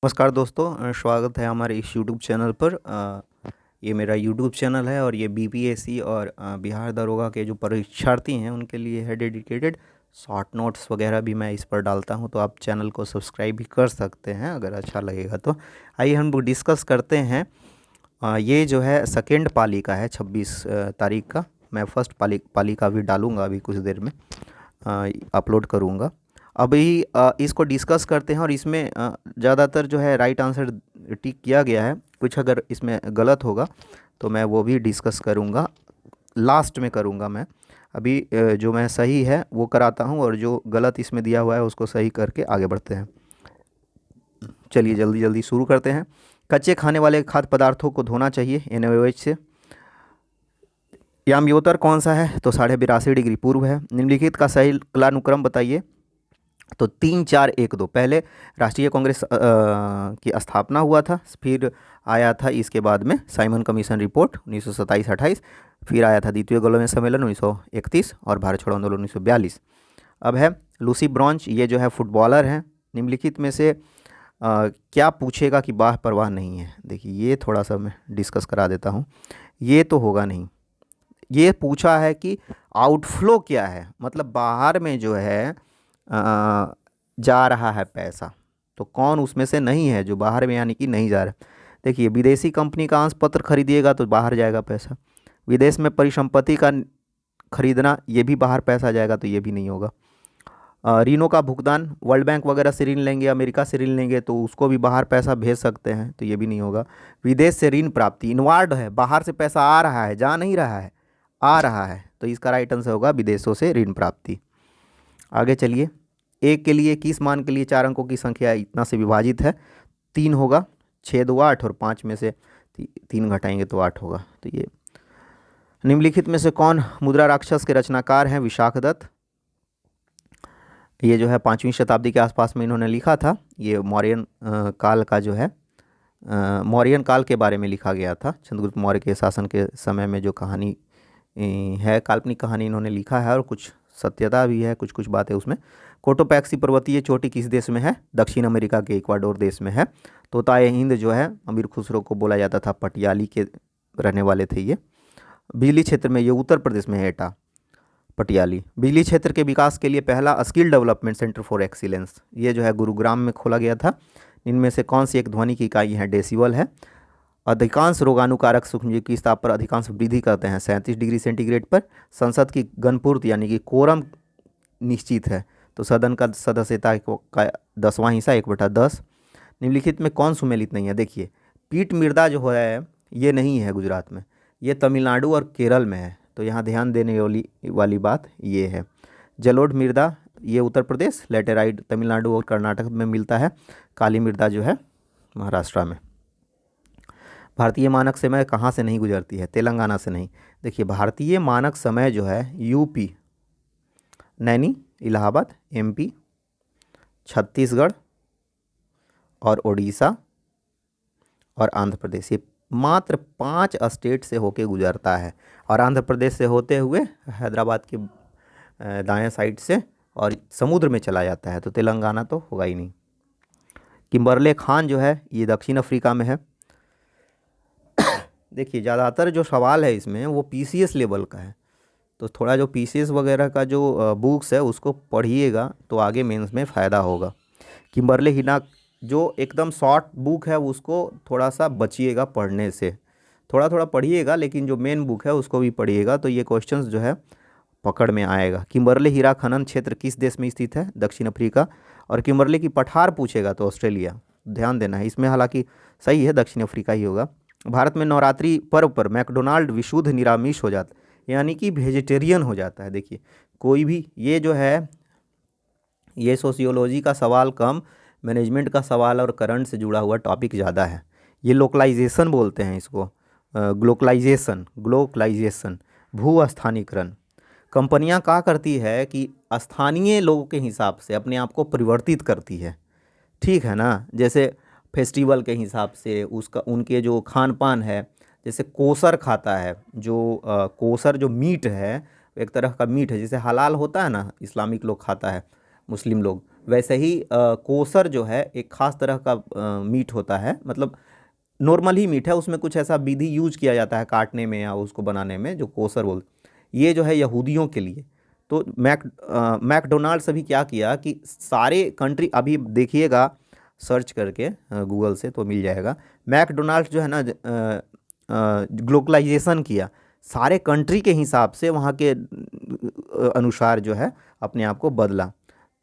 नमस्कार दोस्तों, स्वागत है हमारे इस यूट्यूब चैनल पर। ये मेरा यूट्यूब चैनल है और ये बीपीएससी और बिहार दरोगा के जो परीक्षार्थी हैं उनके लिए है डेडिकेटेड। शॉर्ट नोट्स वगैरह भी मैं इस पर डालता हूं, तो आप चैनल को सब्सक्राइब भी कर सकते हैं अगर अच्छा लगेगा तो। आइए हम डिस्कस करते हैं। ये जो है सेकेंड पाली का है, 26 तारीख का। मैं फर्स्ट पाली का भी डालूँगा, अभी कुछ देर में अपलोड करूँगा। अभी इसको डिस्कस करते हैं और इसमें ज़्यादातर जो है राइट आंसर टिक किया गया है। कुछ अगर इसमें गलत होगा तो मैं वो भी डिस्कस करूँगा, लास्ट में करूँगा मैं। अभी जो मैं सही है वो कराता हूँ और जो गलत इसमें दिया हुआ है उसको सही करके आगे बढ़ते हैं। चलिए जल्दी जल्दी शुरू करते हैं। कच्चे खाने वाले खाद्य पदार्थों को धोना चाहिए NaOH से। याम्योतर कौन सा है? तो 82.5 डिग्री पूर्व है। निम्नलिखित का सही कालानुक्रम बताइए। तो 3-4-1-2 पहले राष्ट्रीय कांग्रेस की स्थापना हुआ था, फिर आया था इसके बाद में साइमन कमीशन रिपोर्ट 1927-28, फिर आया था द्वितीय गोलमेज सम्मेलन 1931 और भारत छोड़ो आंदोलन 1942। अब है लूसी ब्रॉन्च, ये जो है फुटबॉलर हैं। निम्नलिखित में से क्या पूछेगा कि बाह्य प्रवाह नहीं है? देखिए ये थोड़ा सा मैं डिस्कस करा देता हूँ। ये तो होगा नहीं। ये पूछा है कि आउटफ्लो क्या है, मतलब बाहर में जो है जा रहा है पैसा, तो कौन उसमें से नहीं है जो बाहर में, यानी कि नहीं जा रहा। देखिए विदेशी कंपनी का अंश पत्र खरीदिएगा तो बाहर जाएगा पैसा। विदेश में परिसंपत्ति का खरीदना, ये भी बाहर पैसा जाएगा, तो ये भी नहीं होगा। ऋणों का भुगतान, वर्ल्ड बैंक वगैरह से ऋण लेंगे, अमेरिका से ऋण लेंगे तो उसको भी बाहर पैसा भेज सकते हैं, तो ये भी नहीं होगा। विदेश से ऋण प्राप्ति, इनवार्ड है, बाहर से पैसा आ रहा है, जा नहीं रहा है, आ रहा है, तो इसका राइट आंसर होगा विदेशों से ऋण प्राप्ति। आगे चलिए। एक के लिए किस मान के लिए 4 अंकों की संख्या इतना से विभाजित है? 3 होगा, 6 2 8 और 5 में से 3 घटाएंगे तो 8 होगा। तो ये निम्नलिखित में से कौन मुद्रा राक्षस के रचनाकार हैं? विशाखदत्त। ये जो है 5वीं शताब्दी के आसपास में इन्होंने लिखा था। ये मौर्यन काल का जो है मौर्यन काल के बारे में लिखा गया था। चंद्रगुप्त मौर्य के शासन के समय में जो कहानी है, काल्पनिक कहानी इन्होंने लिखा है और कुछ सत्यता भी है, कुछ कुछ बातें उसमें। कोटोपैक्सी पर्वतीय चोटी किस देश में है? दक्षिण अमेरिका के इक्वाडोर देश में है। तोताए हिंद जो है अमीर खुसरो को बोला जाता था, पटियाली के रहने वाले थे ये। बिजली क्षेत्र में ये उत्तर प्रदेश में है एटा, पटियाली। बिजली क्षेत्र के विकास के लिए पहला skill development centre for excellence, ये जो है गुरुग्राम में खोला गया था। इनमें से कौन सी एक ध्वनि की इकाई है? डेसिबल है। अधिकांश रोगाणुकारक सूक्ष्मजीव की ताप पर अधिकांश वृद्धि करते हैं 37 डिग्री सेंटीग्रेड पर। संसद की गणपूर्ति यानी कि कोरम निश्चित है, तो सदन का सदस्यता का 10वां हिस्सा 1/10। निम्नलिखित में कौन सुमेलित नहीं है? देखिए पीठ मृदा जो है ये नहीं है गुजरात में, ये तमिलनाडु और केरल में है, तो यहाँ ध्यान देने वाली बात ये है। जलोढ़ मृदा ये उत्तर प्रदेश, लेटेराइट तमिलनाडु और कर्नाटक में मिलता है। काली मृदा जो है महाराष्ट्र में। भारतीय मानक समय कहाँ से नहीं गुजरती है? तेलंगाना से नहीं। देखिए भारतीय मानक समय जो है यूपी, नैनी, इलाहाबाद, MP, छत्तीसगढ़ और उड़ीसा और आंध्र प्रदेश, ये मात्र 5 स्टेट से होके गुजरता है। और आंध्र प्रदेश से होते हुए हैदराबाद के दाएं साइड से और समुद्र में चला जाता है, तो तेलंगाना तो होगा ही नहीं। किम्बरले खान जो है ये दक्षिण अफ्रीका में है। देखिए ज़्यादातर जो सवाल है इसमें वो PCS लेवल का है, तो थोड़ा जो PCS वगैरह का जो बुक्स है उसको पढ़िएगा तो आगे मेंस में फ़ायदा होगा। किम्बरले हिना जो एकदम शॉर्ट बुक है उसको थोड़ा सा बचिएगा पढ़ने से, थोड़ा थोड़ा पढ़िएगा, लेकिन जो मेन बुक है उसको भी पढ़िएगा, तो ये क्वेश्चंस जो है पकड़ में आएगा। किम्बरले हीरा खनन क्षेत्र किस देश में स्थित है? दक्षिण अफ्रीका। और किम्बरले की पठार पूछेगा तो ऑस्ट्रेलिया, ध्यान देना है इसमें, हालांकि सही है दक्षिण अफ्रीका ही होगा। भारत में नवरात्रि पर्व पर मैकडोनाल्ड विशुद्ध निरामिष हो जाता है, यानी कि वेजिटेरियन हो जाता है। देखिए कोई भी, ये जो है ये सोशियोलॉजी का सवाल कम, मैनेजमेंट का सवाल और करंट से जुड़ा हुआ टॉपिक ज़्यादा है। ये लोकलाइजेशन बोलते हैं इसको, ग्लोकलाइजेशन, भू स्थानीकरण। कंपनियां क्या करती है कि स्थानीय लोगों के हिसाब से अपने आप को परिवर्तित करती है, ठीक है ना। जैसे फेस्टिवल के हिसाब से उसका, उनके जो खान पान है, जैसे कोसर खाता है, जो कोसर जो मीट है एक तरह का मीट है, जैसे हलाल होता है ना, इस्लामिक लोग खाता है, मुस्लिम लोग, वैसे ही कोसर जो है एक खास तरह का मीट होता है, मतलब नॉर्मल ही मीट है, उसमें कुछ ऐसा विधि यूज किया जाता है काटने में या उसको बनाने में, जो कोसर बोलते, ये जो है यहूदियों के लिए। तो मैकडोनाल्ड्स अभी क्या किया कि सारे कंट्री, अभी देखिएगा सर्च करके गूगल से तो मिल जाएगा, मैकडोनाल्ड्स जो है ना ग्लोबलाइजेशन किया, सारे कंट्री के हिसाब से वहाँ के अनुसार जो है अपने आप को बदला।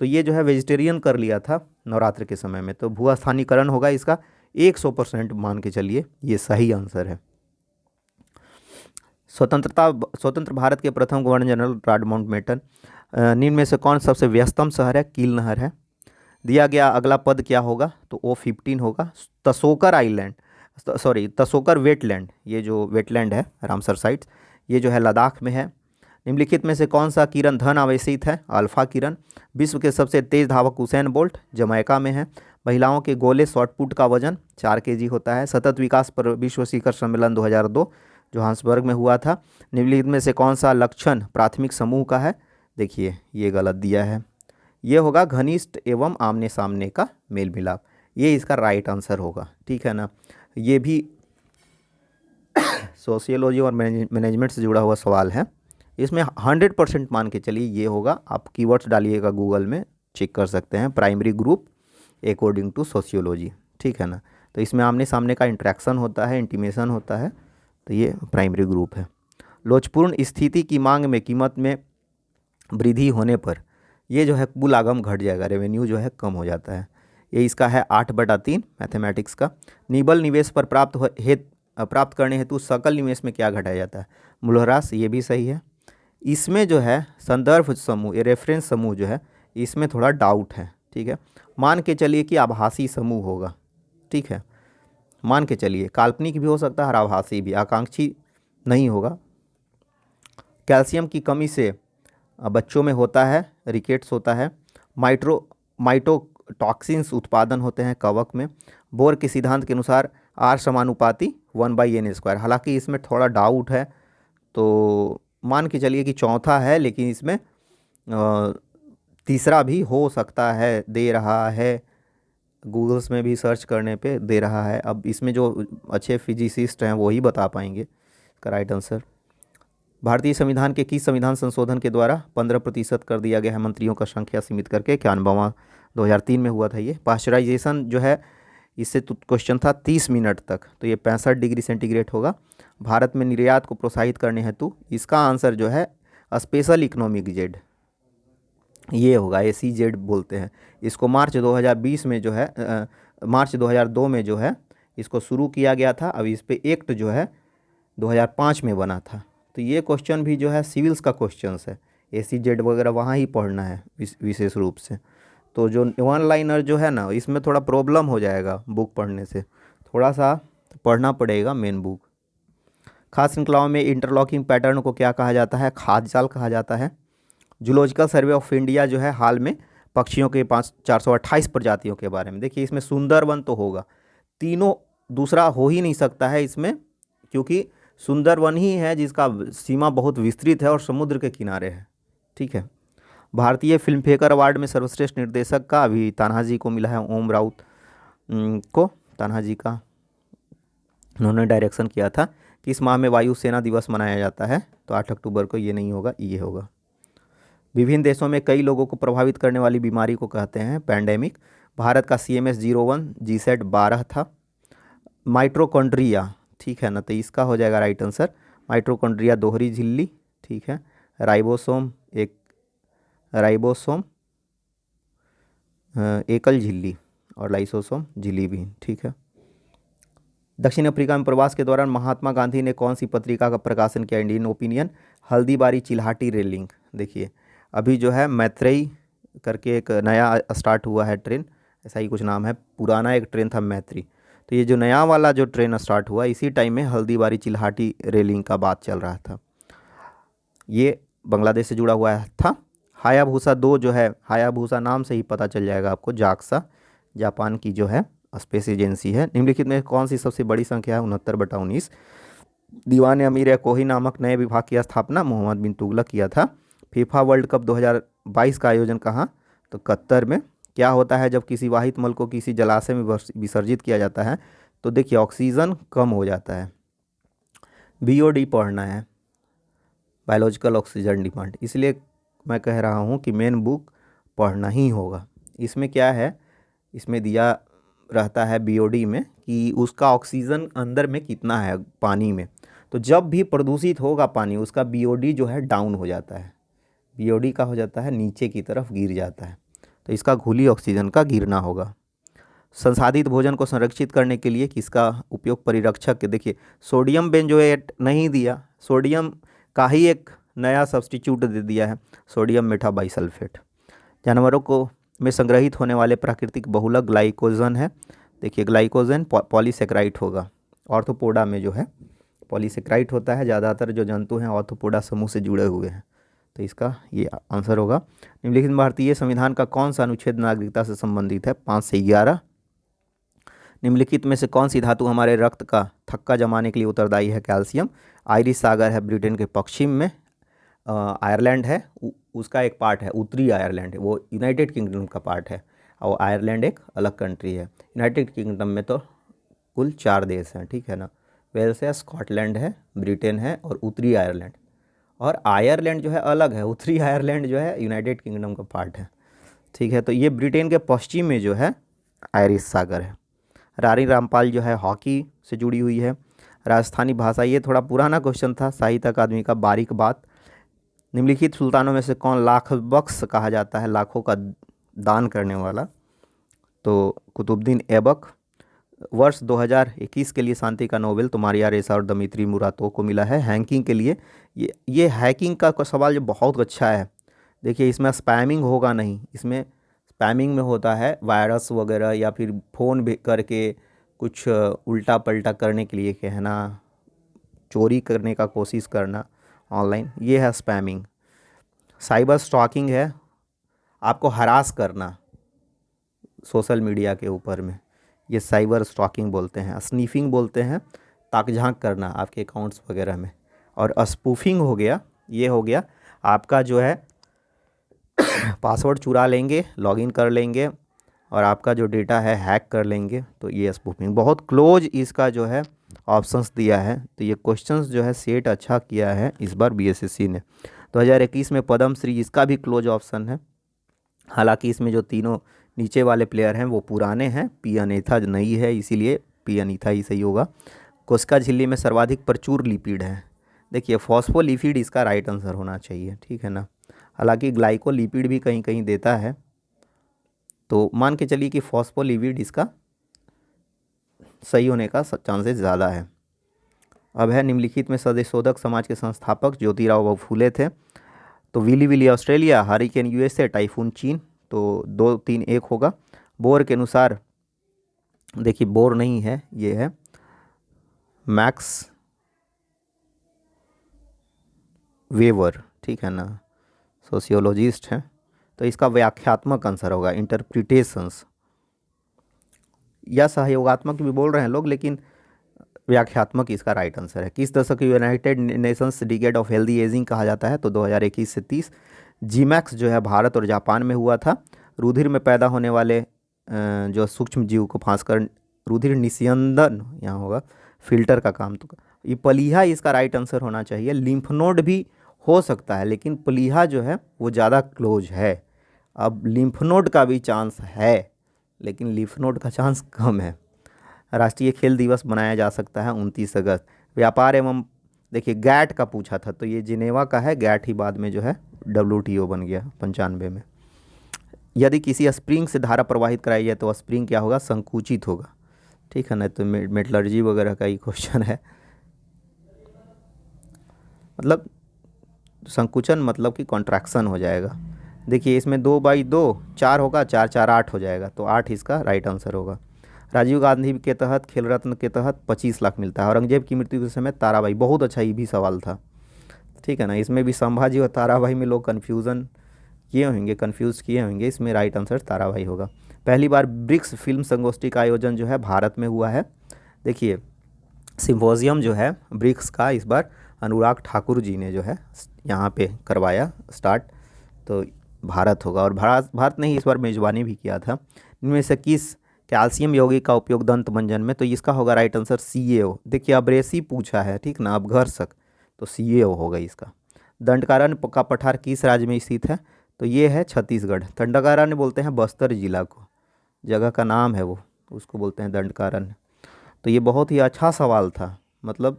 तो ये जो है वेजिटेरियन कर लिया था नवरात्र के समय में, तो भू स्थानीकरण होगा इसका 100% मान के चलिए, ये सही आंसर है। स्वतंत्र भारत के प्रथम गवर्नर जनरल लॉर्ड माउंटबेटन। निम्न में से कौन सबसे व्यस्तम शहर है? कील नहर है। दिया गया अगला पद क्या होगा? तो O15 होगा। तसोकर आइलैंड, सॉरी तसोकर वेटलैंड, ये जो वेटलैंड है रामसर साइट्स, ये जो है लद्दाख में है। निम्नलिखित में से कौन सा किरण धन आवेशित है? अल्फा किरण। विश्व के सबसे तेज धावक उसेन बोल्ट जमैका में है। महिलाओं के गोले शॉटपुट का वजन 4 kg होता है। सतत विकास पर विश्व शिखर सम्मेलन 2002 जोहान्सबर्ग में हुआ था। निम्नलिखित में से कौन सा लक्षण प्राथमिक समूह का है? देखिए ये गलत दिया है, ये होगा घनिष्ठ एवं आमने सामने का मेल मिलाप, ये इसका राइट आंसर होगा, ठीक है ना। ये भी सोशियोलॉजी और मैनेजमेंट से जुड़ा हुआ सवाल है, इसमें 100% मान के चलिए ये होगा। आप कीवर्ड्स डालिएगा गूगल में, चेक कर सकते हैं, primary group according to sociology, ठीक है ना। तो इसमें आमने सामने का इंट्रैक्शन होता है, इंटीमेशन होता है, तो ये प्राइमरी ग्रुप है। लोचपूर्ण स्थिति की मांग में कीमत में वृद्धि होने पर ये जो है कुल आगम घट जाएगा, रेवेन्यू जो है कम हो जाता है। ये इसका है 8/3 मैथमेटिक्स का। निबल निवेश पर प्राप्त करने हेतु सकल निवेश में क्या घटाया जाता है? मूल्यह्रास, ये भी सही है। इसमें जो है संदर्भ समूह, ये रेफरेंस समूह जो है, इसमें थोड़ा डाउट है, ठीक है। मान के चलिए कि आभासी समूह होगा, ठीक है, मान के चलिए, काल्पनिक भी हो सकता है और आभासी भी, आकांक्षी नहीं होगा। कैल्शियम की कमी से बच्चों में होता है रिकेट्स होता है। माइटोटॉक्सिन्स उत्पादन होते हैं कवक में। बोर के सिद्धांत के अनुसार R समानुपाती 1/n²। हालांकि इसमें थोड़ा डाउट है, तो मान के चलिए कि चौथा है, लेकिन इसमें तीसरा भी हो सकता है, दे रहा है गूगल्स में भी सर्च करने पे दे रहा है। अब इसमें जो अच्छे फिजिसिस्ट हैं वो ही बता पाएंगे इसका राइट आंसर। भारतीय संविधान के किस संविधान संशोधन के द्वारा 15% कर दिया गया है मंत्रियों का संख्या सीमित करके? 91वां 2003 में हुआ था ये। पाश्चराइजेशन जो है, इससे तो क्वेश्चन था 30 मिनट तक, तो ये 65 डिग्री सेंटीग्रेड होगा। भारत में निर्यात को प्रोत्साहित करने हेतु इसका आंसर जो है स्पेशल इकोनॉमिक जेड, ये होगा, SEZ बोलते हैं इसको। मार्च 2020 में जो है मार्च 2002 में जो है इसको शुरू किया गया था। अब इस पे एक्ट जो है 2005 में बना था। तो ये क्वेश्चन भी जो है सिविल्स का क्वेश्चन है, SEZ वगैरह वहाँ ही पढ़ना है विशेष रूप से। तो जो 1 लाइनर जो है ना, इसमें थोड़ा प्रॉब्लम हो जाएगा बुक पढ़ने से, थोड़ा सा पढ़ना पड़ेगा मेन बुक। खाद्य श्रृंखलाओं में इंटरलॉकिंग पैटर्न को क्या कहा जाता है? खाद्य जाल कहा जाता है। जूलॉजिकल सर्वे ऑफ इंडिया जो है हाल में पक्षियों के 428 प्रजातियों के बारे में, देखिए इसमें सुंदरवन तो होगा, तीनों दूसरा हो ही नहीं सकता है इसमें, क्योंकि सुंदरवन ही है जिसका सीमा बहुत विस्तृत है और समुद्र के किनारे है, ठीक है। भारतीय फिल्मफेयर अवार्ड में सर्वश्रेष्ठ निर्देशक का अभी तान्हाजी को मिला है, ओम राउत को, तान्हाजी का उन्होंने डायरेक्शन किया था। किस माह में वायुसेना दिवस मनाया जाता है? तो 8 अक्टूबर को। ये नहीं होगा, ये होगा। विभिन्न देशों में कई लोगों को प्रभावित करने वाली बीमारी को कहते हैं पैंडेमिक। भारत का CMS 01 GSAT 12 था। माइटोकॉन्ड्रिया, ठीक है ना, तो इसका हो जाएगा राइट आंसर। माइटोकॉन्ड्रिया दोहरी झिल्ली, ठीक है। राइबोसोम एकल झिल्ली, और लाइसोसोम झिल्ली भी, ठीक है। दक्षिण अफ्रीका में प्रवास के दौरान महात्मा गांधी ने कौन सी पत्रिका का प्रकाशन किया? Indian Opinion. Haldibari Chilahati rail link, देखिए अभी जो है मैत्रेई करके एक नया स्टार्ट हुआ है ट्रेन, ऐसा ही कुछ नाम है, पुराना एक ट्रेन था मैत्री, तो ये जो नया वाला जो ट्रेन स्टार्ट हुआ इसी टाइम में हल्दीबारी चिल्हाटी रेलिंग का बात चल रहा था। ये बांग्लादेश से जुड़ा हुआ था। हायाबूसा 2 जो है, हायाबूसा नाम से ही पता चल जाएगा आपको, जाक्सा जापान की जो है स्पेस एजेंसी है। निम्नलिखित में कौन सी सबसे बड़ी संख्या है? 69/19। दीवान अमीर कोही नामक नए विभाग की स्थापना मोहम्मद बिन तुगलक किया था। फीफा वर्ल्ड कप 2022 का आयोजन कहाँ? तो कतर में। क्या होता है जब किसी वाहित मल को किसी जलाशय में विसर्जित किया जाता है तो देखिए ऑक्सीजन कम हो जाता है। बीओडी पढ़ना है, बायोलॉजिकल ऑक्सीजन डिमांड, इसलिए मैं कह रहा हूँ कि मेन बुक पढ़ना ही होगा। इसमें क्या है, इसमें दिया रहता है बीओडी में कि उसका ऑक्सीजन अंदर में कितना है पानी में, तो जब भी प्रदूषित होगा पानी उसका बीओडी जो है डाउन हो जाता है, बीओडी का हो जाता है नीचे की तरफ गिर जाता है, तो इसका घुली ऑक्सीजन का गिरना होगा। संसाधित भोजन को संरक्षित करने के लिए किसका उपयोग परिरक्षक के, देखिए सोडियम बेंजोएट नहीं दिया, सोडियम का ही एक नया सब्स्टिट्यूट दे दिया है, सोडियम मेटाबाइसल्फेट। जानवरों को में संग्रहित होने वाले प्राकृतिक बहुलक ग्लाइकोजन है, देखिए ग्लाइकोजन पॉलीसेक्राइड होगा। ऑर्थोपोडा में जो है पॉलीसेक्राइड होता है, ज़्यादातर जो जंतु हैं ऑर्थोपोडा समूह से जुड़े हुए हैं, तो इसका ये आंसर होगा। निम्नलिखित भारतीय संविधान का कौन सा अनुच्छेद नागरिकता से संबंधित है, 5 से 11। निम्नलिखित में से कौन सी धातु हमारे रक्त का थक्का जमाने के लिए उत्तरदायी है, कैल्शियम। आयरिश सागर है ब्रिटेन के पश्चिम में, आयरलैंड है उसका एक पार्ट है, उत्तरी आयरलैंड वो यूनाइटेड किंगडम का पार्ट है, और आयरलैंड एक अलग कंट्री है। यूनाइटेड किंगडम में तो कुल 4 देश हैं, ठीक है ना, वेल्स है, स्कॉटलैंड है, ब्रिटेन है और उत्तरी आयरलैंड, और आयरलैंड जो है अलग है, उत्तरी आयरलैंड जो है यूनाइटेड किंगडम का पार्ट है, ठीक है। तो ये ब्रिटेन के पश्चिम में जो है आयरिश सागर है। रानी रामपाल जो है हॉकी से जुड़ी हुई है। राजस्थानी भाषा, ये थोड़ा पुराना क्वेश्चन था, साहित्य अकादमी का बारीक बात। निम्नलिखित सुल्तानों में से कौन लाख बख्श कहा जाता है, लाखों का दान करने वाला, तो कुतुबुद्दीन ऐबक। वर्ष 2021 के लिए शांति का नोबेल तो मारिया रेसा और दमित्री मुराटोव को मिला है। हैकिंग के लिए ये हैकिंग का सवाल जो बहुत अच्छा है, देखिए इसमें स्पैमिंग होगा नहीं, इसमें स्पैमिंग में होता है वायरस वगैरह या फिर फ़ोन भी करके कुछ उल्टा पल्टा करने के लिए कहना, चोरी करने का कोशिश करना ऑनलाइन, ये है स्पैमिंग। साइबर स्टॉकिंग है आपको हरास करना सोशल मीडिया के ऊपर में, ये साइबर स्टॉकिंग बोलते हैं। स्नीफिंग बोलते हैं ताक झांक करना आपके अकाउंट्स वगैरह में। और स्पूफिंग हो गया, ये हो गया आपका जो है पासवर्ड चुरा लेंगे, लॉगिन कर लेंगे और आपका जो डेटा है हैक कर लेंगे, तो ये स्पूफिंग। बहुत क्लोज इसका जो है ऑप्शंस दिया है, तो ये क्वेश्चंस जो है सेट अच्छा किया है इस बार बीएसएससी ने। 2021 में पद्म श्री, इसका भी क्लोज ऑप्शन है, हालांकि इसमें जो तीनों नीचे वाले प्लेयर हैं वो पुराने हैं, पी अनीथा नई है, इसीलिए पी अनीथा ही सही होगा। कोस्का झिल्ली में सर्वाधिक प्रचुर लिपिड है, देखिए फॉस्फोलिपिड इसका राइट आंसर होना चाहिए, ठीक है ना। हालांकि ग्लाइकोलिपिड भी कहीं कहीं देता है, तो मान के चलिए कि फॉस्फोलिपिड इसका सही होने का चांसेस ज़्यादा है। अब है निम्नलिखित में सदैशोधक समाज के संस्थापक ज्योतिराव फूले थे, तो willy willy Australia, hurricane USA, typhoon चीन, तो 2 3 1 होगा। बोर के अनुसार, देखिए बोर नहीं है, ये है मैक्स वेवर, ठीक है ना, सोशियोलॉजिस्ट हैं, तो इसका व्याख्यात्मक आंसर होगा इंटरप्रिटेशंस, या सहयोगात्मक भी बोल रहे हैं लोग, लेकिन व्याख्यात्मक इसका राइट आंसर है। किस दशक को United Nations decade of healthy ageing कहा जाता है, तो 2021 से 30। जीमैक्स जो है भारत और जापान में हुआ था। रुधिर में पैदा होने वाले जो सूक्ष्म जीव को फांस कर रुधिर निस्यंदन यहाँ होगा, फिल्टर का काम, तो ये प्लीहा इसका राइट आंसर होना चाहिए। लिम्फ नोड भी हो सकता है, लेकिन प्लीहा जो है वो ज़्यादा क्लोज है। अब लिम्फ नोड का भी चांस है, लेकिन लिम्फ नोड का चांस कम है। राष्ट्रीय खेल दिवस मनाया जा सकता है 29 अगस्त। व्यापार एवं, देखिए गैट का पूछा था, तो ये जिनेवा का है, गैट ही बाद में जो है WTO बन गया 95 में। यदि किसी स्प्रिंग से धारा प्रवाहित कराई जाए तो स्प्रिंग क्या होगा, संकुचित होगा, ठीक है ना। तो मेटलर्जी वगैरह का ही क्वेश्चन है, मतलब संकुचन मतलब कि कॉन्ट्रैक्शन हो जाएगा। देखिए इसमें 2/2 4 होगा, 4 4 8 हो जाएगा, तो 8 इसका राइट आंसर होगा। राजीव गांधी के तहत, खेल रत्न के तहत 25 लाख मिलता है। औरंगजेब की मृत्यु के समय ताराबाई, बहुत अच्छा ये भी सवाल था, ठीक है ना। इसमें भी संभाजी और ताराबाई में लोग कन्फ्यूज़न किए होंगे, कन्फ्यूज़ किए होंगे, इसमें राइट आंसर ताराबाई होगा। पहली बार ब्रिक्स फिल्म संगोष्ठी का आयोजन जो है भारत में हुआ है। देखिए सिम्पोजियम जो है ब्रिक्स का इस बार अनुराग ठाकुर जी ने जो है यहाँ पे करवाया स्टार्ट, तो भारत होगा। और भारत ने ही इस बार मेज़बानी भी किया था। इनमें से किस कैल्शियम यौगिक का उपयोग दंत मंजन में, तो इसका होगा राइट आंसर CaO। देखिए अब्रेसी पूछा है, ठीक ना, अब घर्षक, तो CaO होगा इसका। दंडकारण्य का पठार किस राज्य में स्थित है, तो ये है छत्तीसगढ़। दंडकारण्य बोलते हैं बस्तर जिला को, जगह का नाम है वो, उसको बोलते हैं दंडकारण्य। तो ये बहुत ही अच्छा सवाल था, मतलब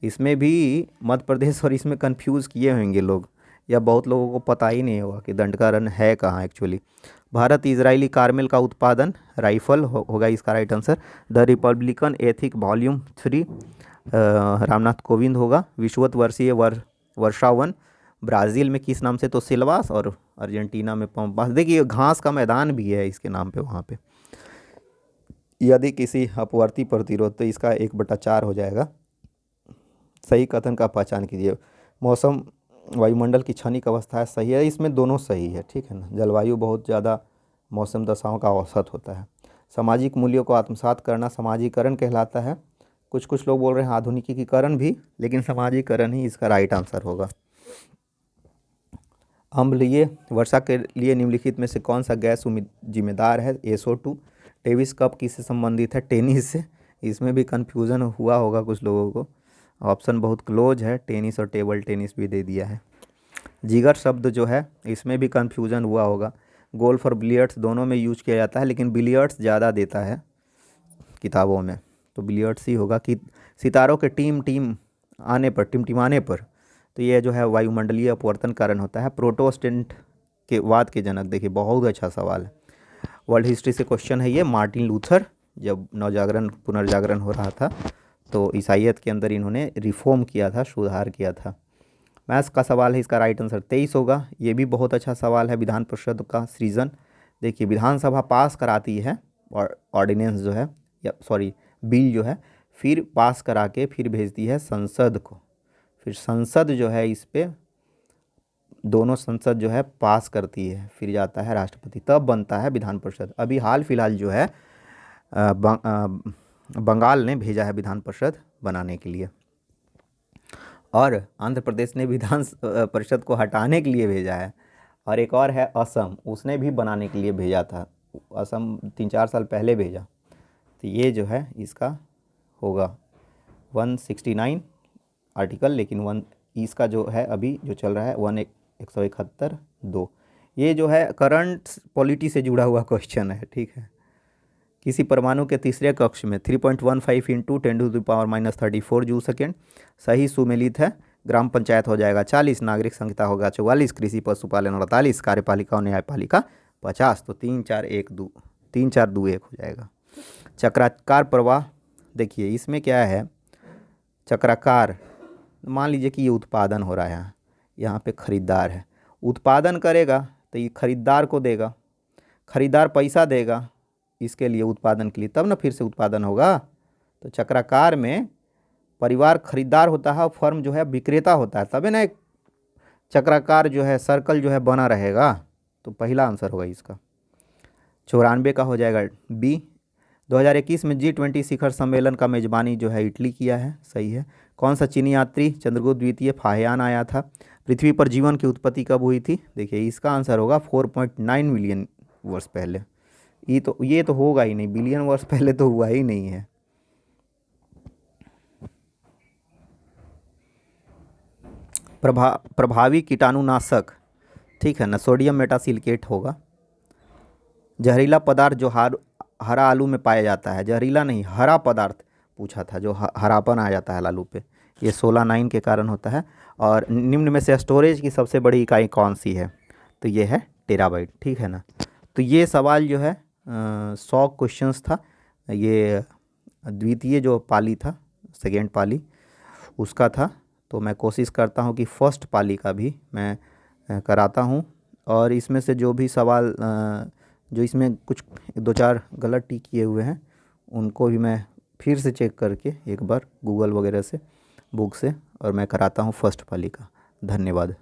इसमें भी मध्य प्रदेश और इसमें कंफ्यूज किए होंगे लोग, या बहुत लोगों को पता ही नहीं होगा कि दंडकारण्य है कहाँ एक्चुअली। भारत इजरायली कार्मेल का उत्पादन राइफल होगा इसका right answer. The Republican ethic volume 3 Ramnath Kovind होगा। विश्वत वर्षीय वर्षावन ब्राज़ील में किस नाम से, तो सिल्वास, और अर्जेंटीना में पंपास। देखिए घास का मैदान भी है इसके नाम पे वहाँ पे। यदि किसी अपवर्ती प्रतिरोध, तो इसका 1/4 हो जाएगा। सही कथन का पहचान कीजिए। मौसम वायुमंडल की क्षणिक अवस्था सही है, इसमें दोनों सही है, ठीक है ना। जलवायु बहुत ज़्यादा मौसम दशाओं का औसत होता है। सामाजिक मूल्यों को आत्मसात करना समाजीकरण कहलाता है। कुछ कुछ लोग बोल रहे हैं आधुनिकीकरण भी, लेकिन समाजीकरण ही इसका राइट आंसर होगा। अम्लीय वर्षा के लिए निम्नलिखित में से कौन सा गैस जिम्मेदार है, SO2। डेविस कप किससे संबंधित है, टेनिस से। इसमें भी कन्फ्यूज़न हुआ होगा कुछ लोगों को, ऑप्शन बहुत क्लोज है, टेनिस और टेबल टेनिस भी दे दिया है। जिगर शब्द जो है इसमें भी कन्फ्यूज़न हुआ होगा। गोल्फ और बिलियर्ड्स दोनों में यूज किया जाता है, लेकिन बिलियर्ड्स ज़्यादा देता है किताबों में, तो बिलियर्ड्स ही होगा। कि सितारों के टिमटिमाने पर, तो ये जो है वायुमंडलीय अपवर्तन कारण होता है। प्रोटोस्टेंट के वाद के जनक, देखिए बहुत अच्छा सवाल है, वर्ल्ड हिस्ट्री से क्वेश्चन है ये। मार्टिन लूथर, जब नवजागरण पुनर्जागरण हो रहा था, तो ईसाइयत के अंदर इन्होंने रिफॉर्म किया था, सुधार किया था। मैथ्स का सवाल है, इसका राइट आंसर 23 होगा। ये भी बहुत अच्छा सवाल है। विधान परिषद का सृजन, देखिए विधानसभा पास कराती है और ऑर्डिनेंस जो है, या सॉरी बिल जो है, फिर पास करा के फिर भेजती है संसद को, फिर संसद जो है इस पे, दोनों संसद जो है पास करती है, फिर जाता है राष्ट्रपति, तब बनता है विधान परिषद। अभी हाल फिलहाल जो है बंगाल ने भेजा है विधान परिषद बनाने के लिए, और आंध्र प्रदेश ने विधान परिषद को हटाने के लिए भेजा है। और एक और है असम, उसने भी बनाने के लिए भेजा था, असम 3-4 साल पहले भेजा। तो ये जो है इसका होगा 169 आर्टिकल, लेकिन इसका जो है अभी जो चल रहा है 171(2). ये जो है करंट पॉलिटी से जुड़ा हुआ क्वेश्चन है, ठीक है। किसी परमाणु के तीसरे कक्ष में 3.15 इंटू 10⁻34 जूल सेकेंड सही सुमेलित है। ग्राम पंचायत हो जाएगा 40, नागरिक संहिता होगा 44, कृषि पशुपालन 48, कार्यपालिका और न्यायपालिका 50। तो 3-4-2-1 हो जाएगा। चक्राकार प्रवाह, देखिए इसमें क्या है, चक्राकार, मान लीजिए कि ये उत्पादन हो रहा है, यहाँ पे खरीदार है, उत्पादन करेगा तो ये खरीदार को देगा, खरीदार पैसा देगा इसके लिए, उत्पादन के लिए, तब ना फिर से उत्पादन होगा। तो चक्राकार में परिवार खरीदार होता है और फर्म जो है विक्रेता होता है, तभी ना एक चक्राकार जो है सर्कल जो है बना रहेगा। तो पहला आंसर होगा इसका। 94 का हो जाएगा B। 2021 में G20 शिखर सम्मेलन का मेजबानी जो है इटली किया है, सही है। कौन सा चीनी यात्री चंद्रगुप्त द्वितीय फाहियान आया था। पृथ्वी पर जीवन की उत्पत्ति कब हुई थी, देखिए इसका आंसर होगा 4.9 मिलियन वर्ष पहले। ये तो होगा ही नहीं, बिलियन वर्ष पहले तो हुआ ही नहीं है। प्रभावी कीटाणुनाशक, ठीक है ना, सोडियम मेटासिलिकेट होगा। जहरीला पदार्थ जो हरा आलू में पाया जाता है, जहरीला नहीं हरा पदार्थ पूछा था, जो हरापन आ जाता है आलू पे, ये 16(9) के कारण होता है। और निम्न में से स्टोरेज की सबसे बड़ी इकाई कौन सी है, तो ये है टेराबाइट, ठीक है ना। तो ये सवाल जो है 100 क्वेश्चंस था। ये द्वितीय जो पाली था, सेकेंड पाली उसका था। तो मैं कोशिश करता हूँ कि फर्स्ट पाली का भी मैं कराता हूँ। और इसमें से जो भी सवाल जो इसमें कुछ 2-4 गलत टिक किए हुए हैं, उनको भी मैं फिर से चेक करके एक बार गूगल वगैरह से, बुक से, और मैं कराता हूँ फर्स्ट पाली का। धन्यवाद।